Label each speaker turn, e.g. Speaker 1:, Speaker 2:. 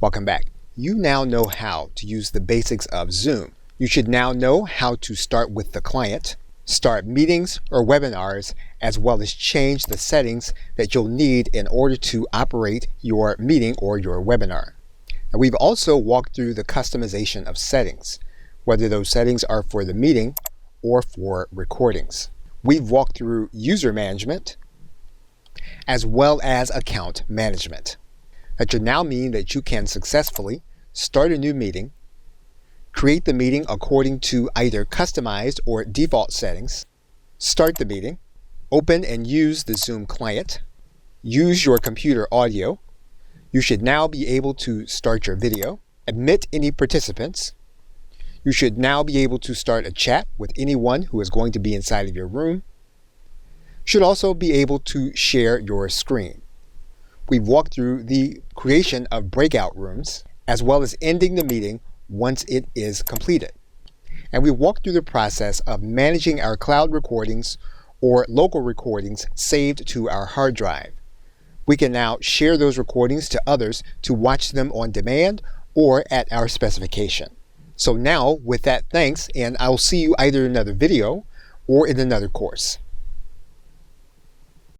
Speaker 1: Welcome back. You now know how to use the basics of Zoom. You should now know how to start with the client, start meetings or webinars, as well as change the settings that you'll need in order to operate your meeting or your webinar. Now, we've also walked through the customization of settings, whether those settings are for the meeting or for recordings. We've walked through user management as well as account management. That should now mean that you can successfully start a new meeting, create the meeting according to either customized or default settings, start the meeting, open and use the Zoom client, use your computer audio. You should now be able to start your video, admit any participants. You should now be able to start a chat with anyone who is going to be inside of your room. You should also be able to share your screen. We've walked through the creation of breakout rooms, as well as ending the meeting once it is completed. And we walked through the process of managing our cloud recordings or local recordings saved to our hard drive. We can now share those recordings to others to watch them on demand or at our specification. So now, with that, thanks, and I'll see you either in another video or in another course.